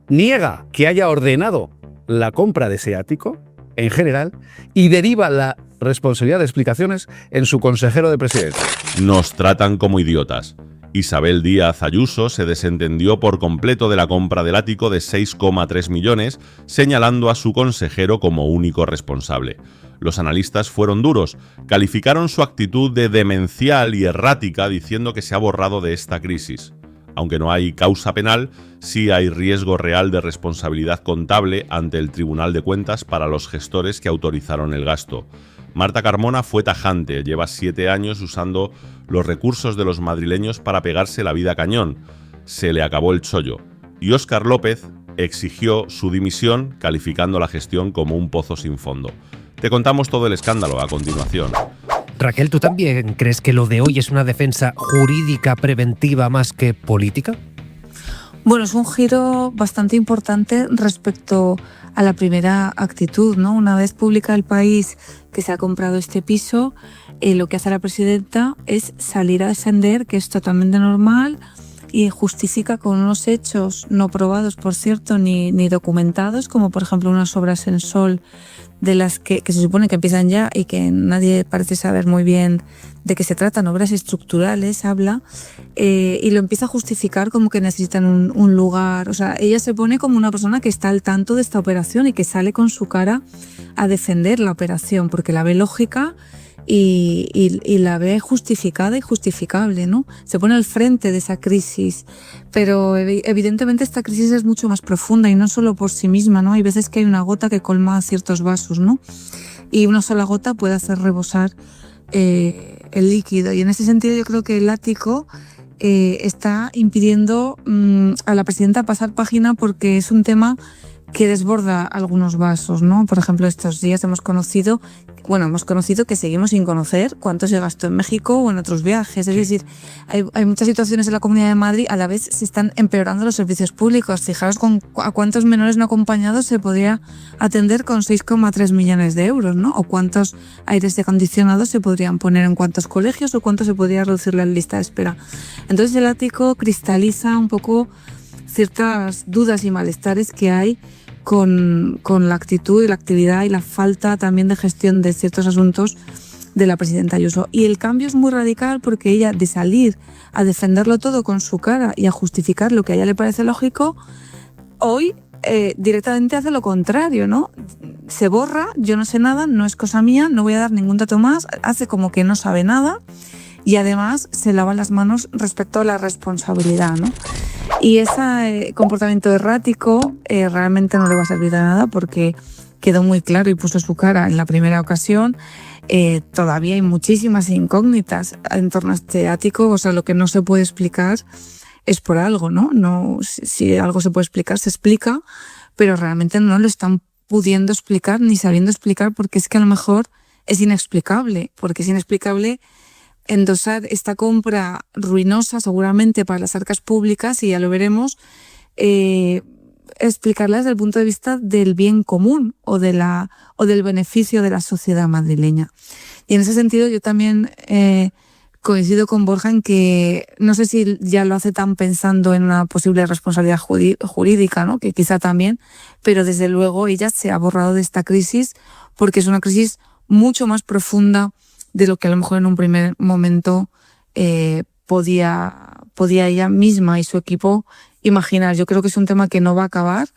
niega que haya ordenado la compra de ese ático en general y deriva la responsabilidad de explicaciones en su consejero de presidencia. Nos tratan como idiotas. Isabel Díaz Ayuso se desentendió por completo de la compra del ático de 6,3 millones, señalando a su consejero como único responsable. Los analistas fueron duros, calificaron su actitud de demencial y errática diciendo que se ha borrado de esta crisis. Aunque no hay causa penal, sí hay riesgo real de responsabilidad contable ante el Tribunal de Cuentas para los gestores que autorizaron el gasto. Marta Carmona fue tajante, lleva 7 años usando los recursos de los madrileños para pegarse la vida a cañón. Se le acabó el chollo. Y Óscar López exigió su dimisión, calificando la gestión como un pozo sin fondo. Te contamos todo el escándalo a continuación. Raquel, ¿tú también crees que lo de hoy es una defensa jurídica preventiva más que política? Bueno, es un giro bastante importante respecto a la primera actitud, ¿no? Una vez publica El País que se ha comprado este piso, lo que hace la presidenta es salir a defender que es totalmente normal y justifica con unos hechos no probados, por cierto, ni documentados, como por ejemplo unas obras en sol de las que se supone que empiezan ya y que nadie parece saber muy bien de qué se tratan, obras estructurales, habla, y lo empieza a justificar como que necesitan un lugar. O sea, ella se pone como una persona que está al tanto de esta operación y que sale con su cara a defender la operación, porque la ve lógica y la ve justificada y justificable, ¿no? Se pone al frente de esa crisis, pero evidentemente esta crisis es mucho más profunda y no solo por sí misma, ¿no? Hay veces que hay una gota que colma ciertos vasos, ¿no? Y una sola gota puede hacer rebosar el líquido. Y en ese sentido yo creo que el ático está impidiendo a la presidenta pasar página porque es un tema que desborda algunos vasos, ¿no? Por ejemplo, estos días hemos conocido que seguimos sin conocer cuánto se gastó en México o en otros viajes. Es decir, hay muchas situaciones en la Comunidad de Madrid, a la vez se están empeorando los servicios públicos. Fijaros a cuántos menores no acompañados se podría atender con 6,3 millones de euros, ¿no? O cuántos aires acondicionados se podrían poner en cuántos colegios o cuánto se podría reducir la lista de espera. Entonces el ático cristaliza un poco ciertas dudas y malestares que hay con la actitud y la actividad y la falta también de gestión de ciertos asuntos de la presidenta Ayuso. Y el cambio es muy radical porque ella, de salir a defenderlo todo con su cara y a justificar lo que a ella le parece lógico, hoy directamente hace lo contrario, ¿no? Se borra, yo no sé nada, no es cosa mía, no voy a dar ningún dato más, hace como que no sabe nada y además se lava las manos respecto a la responsabilidad, ¿no? Y ese comportamiento errático realmente no le va a servir de nada porque quedó muy claro y puso su cara en la primera ocasión. Todavía hay muchísimas incógnitas en torno a este ático, o sea, lo que no se puede explicar es por algo, ¿no? Si algo se puede explicar, se explica, pero realmente no lo están pudiendo explicar ni sabiendo explicar porque es que a lo mejor es inexplicable, endosar esta compra ruinosa seguramente para las arcas públicas, y ya lo veremos, explicarla desde el punto de vista del bien común o del beneficio de la sociedad madrileña. Y en ese sentido yo también coincido con Borja en que no sé si ya lo hace tan pensando en una posible responsabilidad jurídica, ¿no? Que quizá también, pero desde luego ella se ha borrado de esta crisis porque es una crisis mucho más profunda de lo que a lo mejor en un primer momento podía ella misma y su equipo imaginar. Yo creo que es un tema que no va a acabar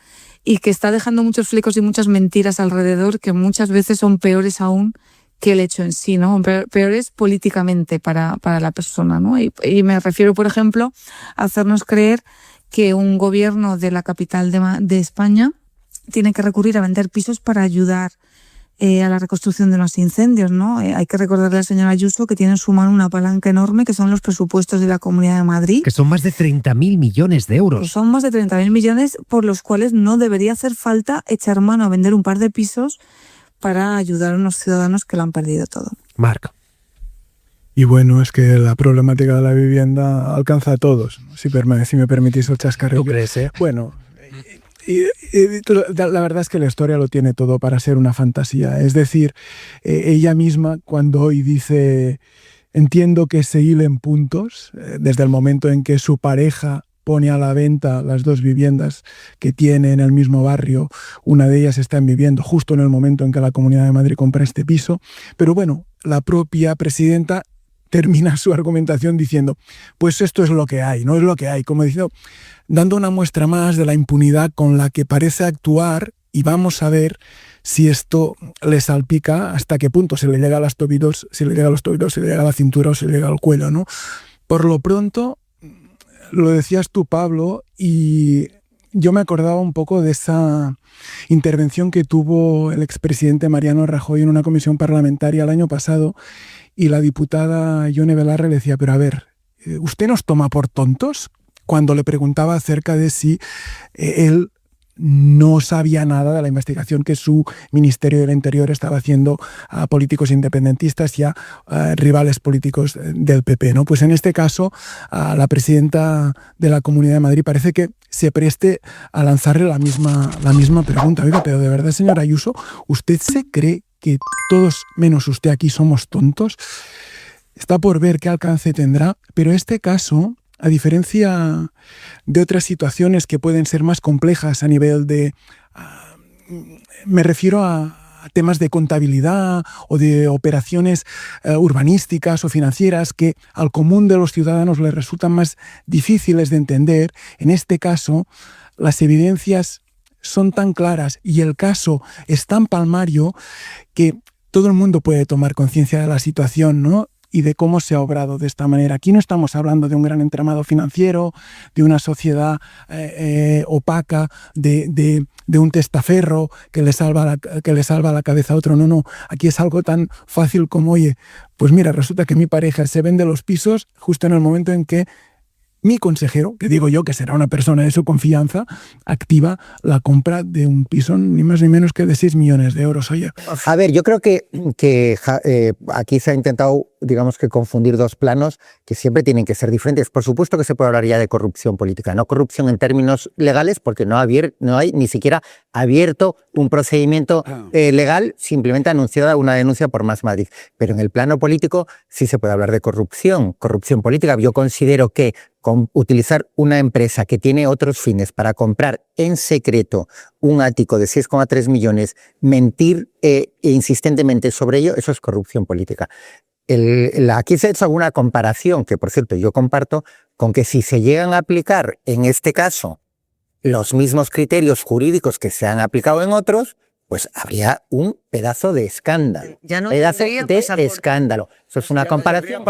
y que está dejando muchos flecos y muchas mentiras alrededor que muchas veces son peores aún que el hecho en sí, ¿no? Peores políticamente para la persona, ¿no? Y me refiero, por ejemplo, a hacernos creer que un gobierno de la capital de España tiene que recurrir a vender pisos para ayudar a la reconstrucción de los incendios, ¿no? Hay que recordarle al señor Ayuso que tiene en su mano una palanca enorme que son los presupuestos de la Comunidad de Madrid. Que son más de 30.000 millones de euros. Son más de 30.000 millones por los cuales no debería hacer falta echar mano a vender un par de pisos para ayudar a unos ciudadanos que lo han perdido todo. Marc. Y bueno, es que la problemática de la vivienda alcanza a todos, ¿no? Si me permitís el chascarrillo. ¿Tú crees, Bueno, y la verdad es que la historia lo tiene todo para ser una fantasía. Es decir, ella misma cuando hoy dice entiendo que se hilen puntos, desde el momento en que su pareja pone a la venta las 2 viviendas que tiene en el mismo barrio. Una de ellas están viviendo justo en el momento en que la Comunidad de Madrid compra este piso. Pero bueno, la propia presidenta termina su argumentación diciendo, pues esto es lo que hay, no es lo que hay, como diciendo, dando una muestra más de la impunidad con la que parece actuar, y vamos a ver si esto le salpica, hasta qué punto se le llega a los tobillos, si le llega a los tobillos, si le llega a la cintura o si le llega al cuello, ¿no? Por lo pronto, lo decías tú, Pablo, y yo me acordaba un poco de esa intervención que tuvo el expresidente Mariano Rajoy en una comisión parlamentaria el año pasado, y la diputada Ione Belarra le decía, pero a ver, ¿usted nos toma por tontos? Cuando le preguntaba acerca de si él no sabía nada de la investigación que su Ministerio del Interior estaba haciendo a políticos independentistas y a rivales políticos del PP, ¿no? Pues en este caso, a la presidenta de la Comunidad de Madrid parece que se preste a lanzarle la misma pregunta. Oiga, pero de verdad, señora Ayuso, ¿usted se cree que todos menos usted aquí somos tontos? Está por ver qué alcance tendrá, pero este caso, a diferencia de otras situaciones que pueden ser más complejas a nivel de... me refiero a temas de contabilidad o de operaciones urbanísticas o financieras que al común de los ciudadanos les resultan más difíciles de entender. En este caso, las evidencias son tan claras y el caso es tan palmario que todo el mundo puede tomar conciencia de la situación, ¿no? Y de cómo se ha obrado de esta manera. Aquí no estamos hablando de un gran entramado financiero, de una sociedad opaca, de un testaferro que le salva la cabeza a otro. No. Aquí es algo tan fácil como, oye, pues mira, resulta que mi pareja se vende los pisos justo en el momento en que mi consejero, que digo yo que será una persona de su confianza, activa la compra de un piso ni más ni menos que de 6 millones de euros. Oye. A ver, yo creo que aquí se ha intentado, digamos, que confundir 2 planos que siempre tienen que ser diferentes. Por supuesto que se puede hablar ya de corrupción política, no corrupción en términos legales, porque no hay ni siquiera abierto un procedimiento legal, simplemente anunciada una denuncia por Más Madrid. Pero en el plano político sí se puede hablar de corrupción política. Yo considero que utilizar una empresa que tiene otros fines para comprar en secreto un ático de 6,3 millones, mentir insistentemente sobre ello, eso es corrupción política. Aquí se ha hecho alguna comparación, que por cierto yo comparto, con que si se llegan a aplicar en este caso los mismos criterios jurídicos que se han aplicado en otros, pues habría un pedazo de escándalo. Ya no pedazo de escándalo. Eso es una comparación.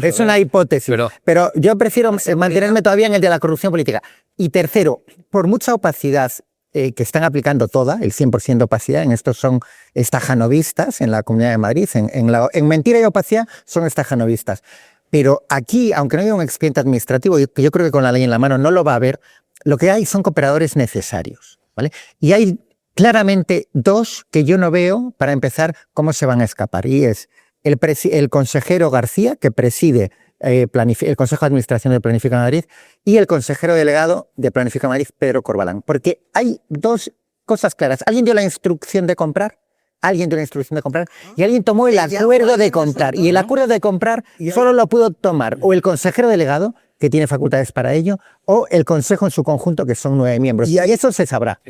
Es una hipótesis. Pero yo prefiero mantenerme todavía en el de la corrupción política. Y tercero, por mucha opacidad que están aplicando toda, el 100% de opacidad, en estos son estajanovistas en la Comunidad de Madrid, en mentira y opacidad son estajanovistas. Pero aquí, aunque no haya un expediente administrativo, que yo creo que con la ley en la mano no lo va a haber, lo que hay son cooperadores necesarios, ¿vale? Y hay claramente 2 que yo no veo, para empezar, cómo se van a escapar. Y es el consejero García, que preside el Consejo de Administración de Planifica Madrid, y el consejero delegado de Planifica Madrid, Pedro Corbalán. Porque hay 2 cosas claras. Alguien dio la instrucción de comprar, y alguien tomó el acuerdo de comprar. Y el acuerdo de comprar solo lo pudo tomar o el consejero delegado, que tiene facultades para ello, o el consejo en su conjunto, que son 9 miembros. Y eso se sabrá.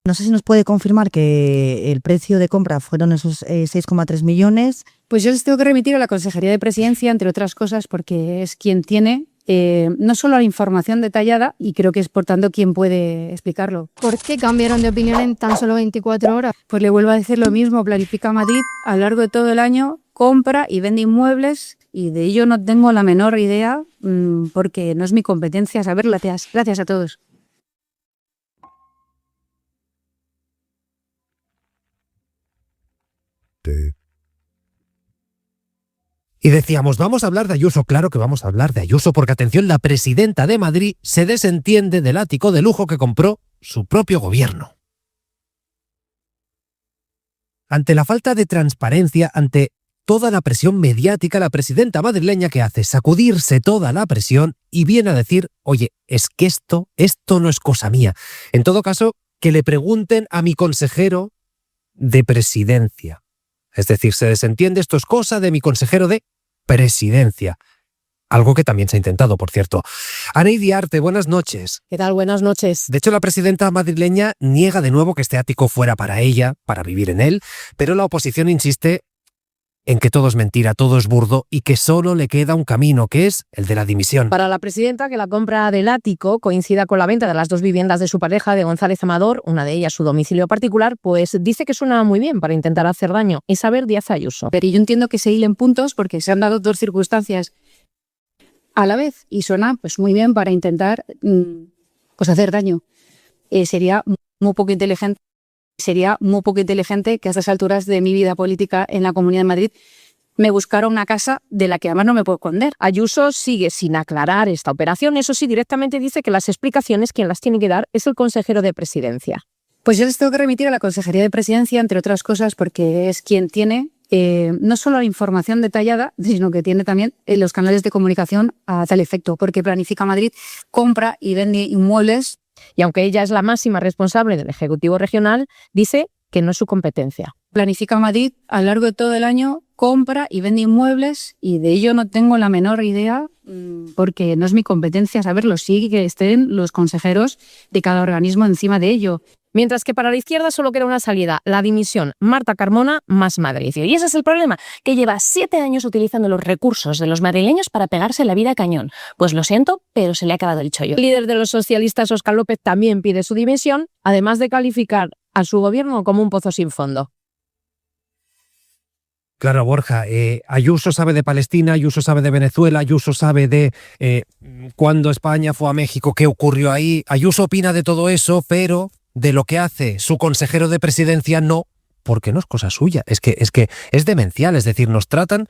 No sé si nos puede confirmar que el precio de compra fueron esos 6,3 millones. Pues yo les tengo que remitir a la Consejería de Presidencia, entre otras cosas, porque es quien tiene no solo la información detallada, y creo que es por tanto quien puede explicarlo. ¿Por qué cambiaron de opinión en tan solo 24 horas? Pues le vuelvo a decir lo mismo, Planifica Madrid a lo largo de todo el año compra y vende inmuebles, y de ello no tengo la menor idea, porque no es mi competencia saberlo. Gracias a todos. Y decíamos, vamos a hablar de Ayuso. Claro que vamos a hablar de Ayuso, porque atención, la presidenta de Madrid se desentiende del ático de lujo que compró su propio gobierno. Ante la falta de transparencia, ante toda la presión mediática, la presidenta madrileña, ¿qué hace? Sacudirse toda la presión y viene a decir, oye, es que esto no es cosa mía. En todo caso, que le pregunten a mi consejero de presidencia. Es decir, se desentiende, esto es cosa de mi consejero de presidencia. Algo que también se ha intentado, por cierto. Aneidi Arte, buenas noches. ¿Qué tal? Buenas noches. De hecho, la presidenta madrileña niega de nuevo que este ático fuera para ella, para vivir en él, pero la oposición insiste en que todo es mentira, todo es burdo y que solo le queda un camino, que es el de la dimisión. Para la presidenta, que la compra del ático coincida con la venta de las 2 viviendas de su pareja, de González Amador, una de ellas su domicilio particular, pues dice que suena muy bien para intentar hacer daño. Isabel Díaz Ayuso. Pero yo entiendo que se hilen puntos porque se han dado 2 circunstancias a la vez y suena pues muy bien para intentar pues hacer daño. Sería muy poco inteligente. Sería muy poco inteligente que a estas alturas de mi vida política en la Comunidad de Madrid me buscara una casa de la que además no me puedo esconder. Ayuso sigue sin aclarar esta operación. Eso sí, directamente dice que las explicaciones quien las tiene que dar es el consejero de Presidencia. Pues yo les tengo que remitir a la Consejería de Presidencia, entre otras cosas, porque es quien tiene no solo la información detallada, sino que tiene también los canales de comunicación a tal efecto, porque Planifica Madrid compra y vende inmuebles. Y aunque ella es la máxima responsable del Ejecutivo Regional, dice que no es su competencia. Planifica Madrid a lo largo de todo el año compra y vende inmuebles y de ello no tengo la menor idea porque no es mi competencia saberlo. Sí que estén los consejeros de cada organismo encima de ello. Mientras que para la izquierda solo queda una salida, la dimisión, Marta Carmona más Madrid. Y ese es el problema, que lleva 7 años utilizando los recursos de los madrileños para pegarse la vida a cañón. Pues lo siento, pero se le ha acabado el chollo. El líder de los socialistas, Óscar López, también pide su dimisión, además de calificar a su gobierno como un pozo sin fondo. Claro, Borja, Ayuso sabe de Palestina, Ayuso sabe de Venezuela, Ayuso sabe de cuando España fue a México, qué ocurrió ahí. Ayuso opina de todo eso, pero de lo que hace su consejero de presidencia no, porque no es cosa suya. Es que es demencial, es decir, nos tratan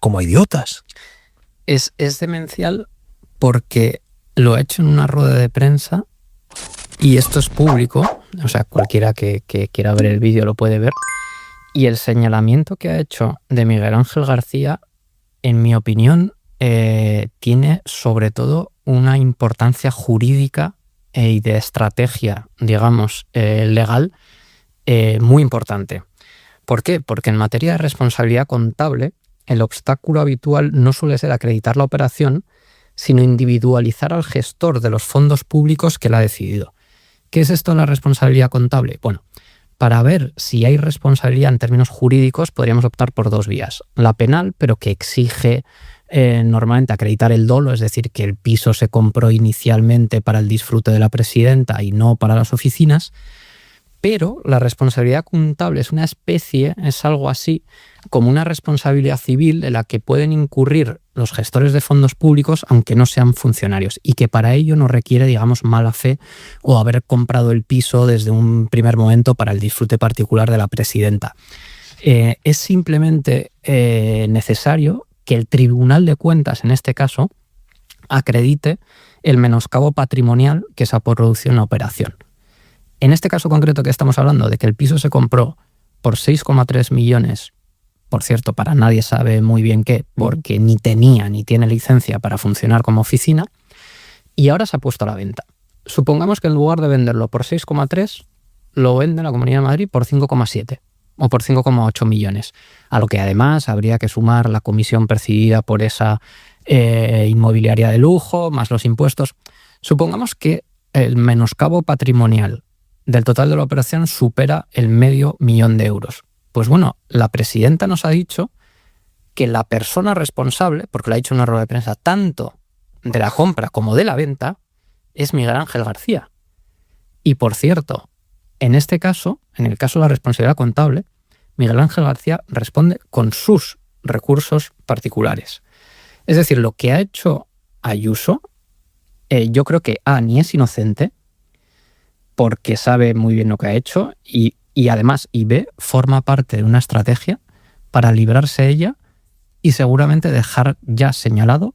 como idiotas. Es demencial porque lo ha hecho en una rueda de prensa y esto es público, o sea, cualquiera que quiera ver el vídeo lo puede ver. Y el señalamiento que ha hecho de Miguel Ángel García, en mi opinión, tiene sobre todo una importancia jurídica y de estrategia, digamos, legal muy importante. ¿Por qué? Porque en materia de responsabilidad contable, el obstáculo habitual no suele ser acreditar la operación, sino individualizar al gestor de los fondos públicos que la ha decidido. ¿Qué es esto de la responsabilidad contable? Bueno, para ver si hay responsabilidad en términos jurídicos podríamos optar por 2 vías. La penal, pero que exige normalmente acreditar el dolo, es decir, que el piso se compró inicialmente para el disfrute de la presidenta y no para las oficinas. Pero la responsabilidad contable es una especie, es algo así como una responsabilidad civil en la que pueden incurrir los gestores de fondos públicos aunque no sean funcionarios y que para ello no requiere, digamos, mala fe o haber comprado el piso desde un primer momento para el disfrute particular de la presidenta. Es simplemente necesario que el Tribunal de Cuentas, en este caso, acredite el menoscabo patrimonial que se ha producido en la operación. En este caso concreto que estamos hablando de que el piso se compró por 6,3 millones, por cierto, para nadie sabe muy bien qué, porque ni tenía ni tiene licencia para funcionar como oficina, y ahora se ha puesto a la venta. Supongamos que en lugar de venderlo por 6,3, lo vende la Comunidad de Madrid por 5,7 o por 5,8 millones, a lo que además habría que sumar la comisión percibida por esa inmobiliaria de lujo, más los impuestos. Supongamos que el menoscabo patrimonial del total de la operación supera el $500,000 de euros. Pues bueno, la presidenta nos ha dicho que la persona responsable, porque lo ha dicho en una rueda de prensa, tanto de la compra como de la venta, es Miguel Ángel García. Y por cierto, en este caso, en el caso de la responsabilidad contable, Miguel Ángel García responde con sus recursos particulares. Es decir, lo que ha hecho Ayuso, yo creo que ni es inocente, porque sabe muy bien lo que ha hecho y además, B, forma parte de una estrategia para librarse ella y seguramente dejar ya señalado,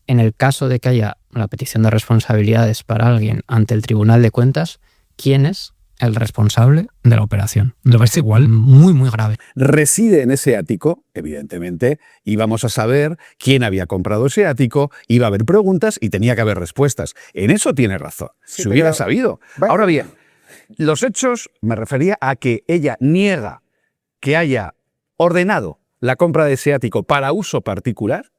en el caso de que haya la petición de responsabilidades para alguien ante el Tribunal de Cuentas, quién es el responsable de la operación. Me parece igual muy, muy grave. Reside en ese ático, evidentemente, y vamos a saber quién había comprado ese ático, iba a haber preguntas y tenía que haber respuestas. En eso tiene razón, Sí, si hubiera pero- sabido. Bueno. Ahora bien, los hechos, me refería a que ella niega que haya ordenado la compra de ese ático para uso particular,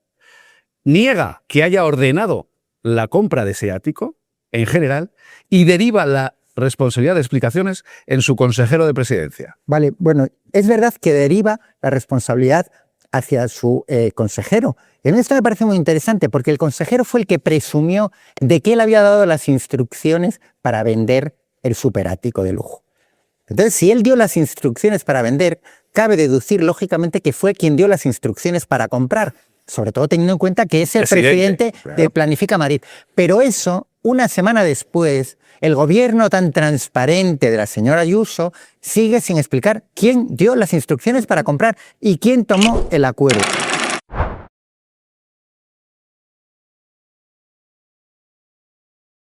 niega que haya ordenado la compra de ese ático, en general, y deriva la responsabilidad de explicaciones en su consejero de presidencia. Vale, bueno, es verdad que deriva la responsabilidad hacia su consejero. Y esto me parece muy interesante porque el consejero fue el que presumió de que él había dado las instrucciones para vender el superático de lujo. Entonces, si él dio las instrucciones para vender, cabe deducir lógicamente que fue quien dio las instrucciones para comprar, sobre todo teniendo en cuenta que es el presidente de Planifica Madrid. Pero eso, una semana después, el gobierno tan transparente de la señora Ayuso sigue sin explicar quién dio las instrucciones para comprar y quién tomó el acuerdo.